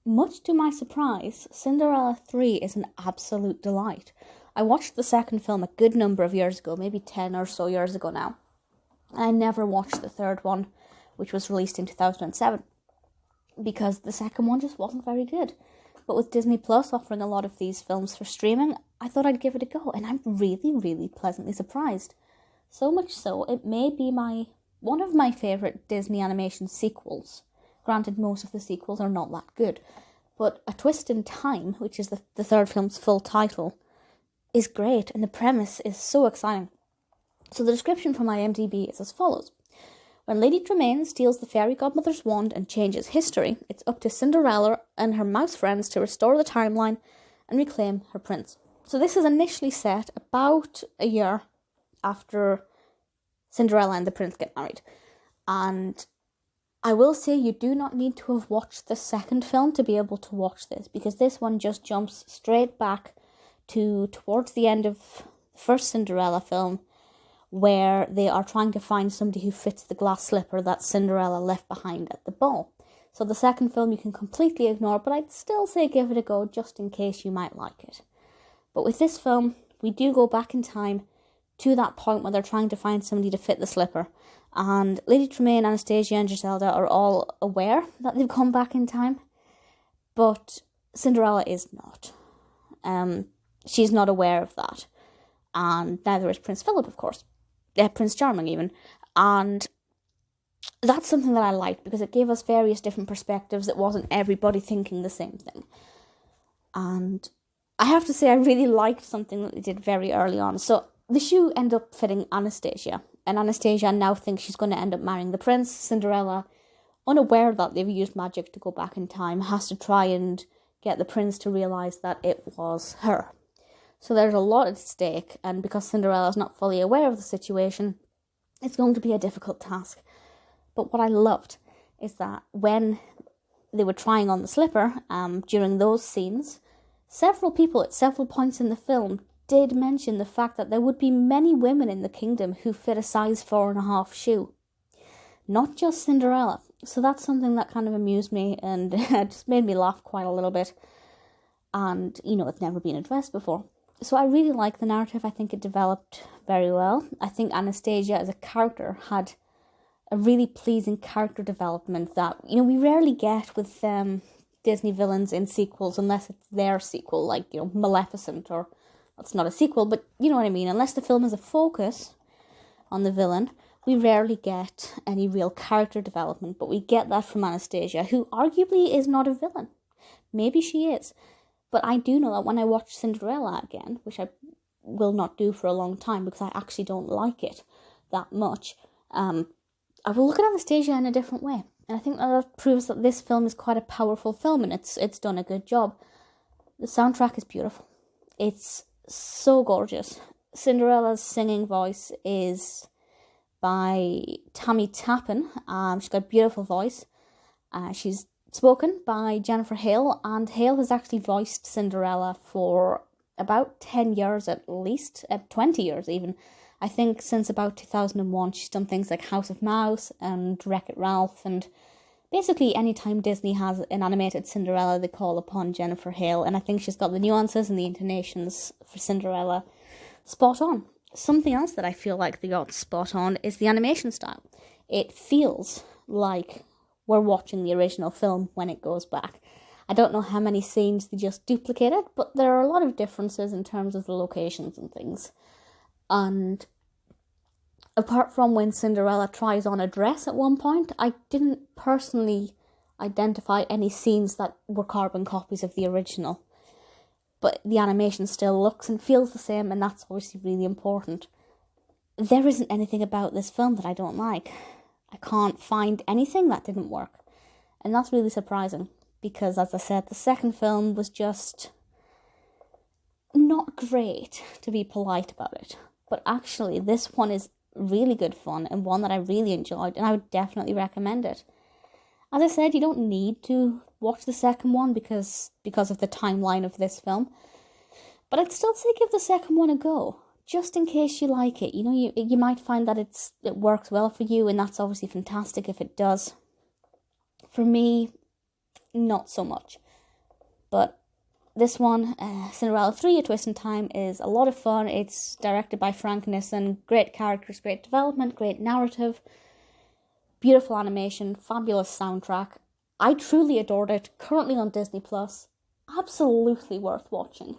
much to my surprise, Cinderella 3 is an absolute delight. I watched the second film a good number of years ago, maybe 10 or so years ago now. And I never watched the third one, which was released in 2007, because the second one just wasn't very good. But with Disney Plus offering a lot of these films for streaming, I thought I'd give it a go, and I'm really, really pleasantly surprised. So much so, it may be one of my favourite Disney animation sequels. Granted, most of the sequels are not that good, but A Twist in Time, which is the third film's full title, is great, and the premise is so exciting. So the description from IMDb is as follows. When Lady Tremaine steals the fairy godmother's wand and changes history, it's up to Cinderella and her mouse friends to restore the timeline and reclaim her prince. So this is initially set about a year after Cinderella and the prince get married. And I will say you do not need to have watched the second film to be able to watch this, because this one just jumps straight back to towards the end of the first Cinderella film, where they are trying to find somebody who fits the glass slipper that Cinderella left behind at the ball. So the second film you can completely ignore, but I'd still say give it a go just in case you might like it. But with this film, we do go back in time to that point where they're trying to find somebody to fit the slipper. And Lady Tremaine, Anastasia and Drizella are all aware that they've gone back in time, but Cinderella is not. She's not aware of that. And neither is Prince Philip, of course. Prince Charming even, and that's something that I liked because it gave us various different perspectives. It wasn't everybody thinking the same thing, and I have to say I really liked something that they did very early on. So the shoe ended up fitting Anastasia, and Anastasia now thinks she's going to end up marrying the prince. Cinderella, unaware that they've used magic to go back in time, has to try and get the prince to realise that it was her. So there's a lot at stake, and because Cinderella is not fully aware of the situation, it's going to be a difficult task. But what I loved is that when they were trying on the slipper, during those scenes, several people at several points in the film did mention the fact that there would be many women in the kingdom who fit a size 4.5 shoe. Not just Cinderella. So that's something that kind of amused me and just made me laugh quite a little bit. And, it's never been addressed before. So I really like the narrative. I think it developed very well. I think Anastasia as a character had a really pleasing character development that, we rarely get with Disney villains in sequels unless it's their sequel, like, Maleficent, or that's not a sequel, but you know what I mean. Unless the film has a focus on the villain, we rarely get any real character development, but we get that from Anastasia, who arguably is not a villain. Maybe she is. But I do know that when I watch Cinderella again, which I will not do for a long time because I actually don't like it that much, I will look at Anastasia in a different way. And I think that proves that this film is quite a powerful film and it's done a good job. The soundtrack is beautiful. It's so gorgeous. Cinderella's singing voice is by Tammy Tappan. She's got a beautiful voice. She's spoken by Jennifer Hale, and Hale has actually voiced Cinderella for about 10 years at least, 20 years even. I think since about 2001 she's done things like House of Mouse and Wreck-It Ralph, and basically anytime Disney has an animated Cinderella they call upon Jennifer Hale, and I think she's got the nuances and the intonations for Cinderella spot on. Something else that I feel like they got spot on is the animation style. It feels like we're watching the original film when it goes back. I don't know how many scenes they just duplicated, but there are a lot of differences in terms of the locations and things. And apart from when Cinderella tries on a dress at one point, I didn't personally identify any scenes that were carbon copies of the original. But the animation still looks and feels the same, and that's obviously really important. There isn't anything about this film that I don't like. I can't find anything that didn't work. And that's really surprising, because as I said, the second film was just not great, to be polite about it. But actually, this one is really good fun and one that I really enjoyed, and I would definitely recommend it. As I said, you don't need to watch the second one because of the timeline of this film. But I'd still say give the second one a go, just in case you like it. You might find that it works well for you, and that's obviously fantastic if it does. For me, not so much. But this one, Cinderella 3, A Twist in Time, is a lot of fun. It's directed by Frank Nissen. Great characters, great development, great narrative, beautiful animation, fabulous soundtrack. I truly adored it. Currently on Disney Plus. Absolutely worth watching.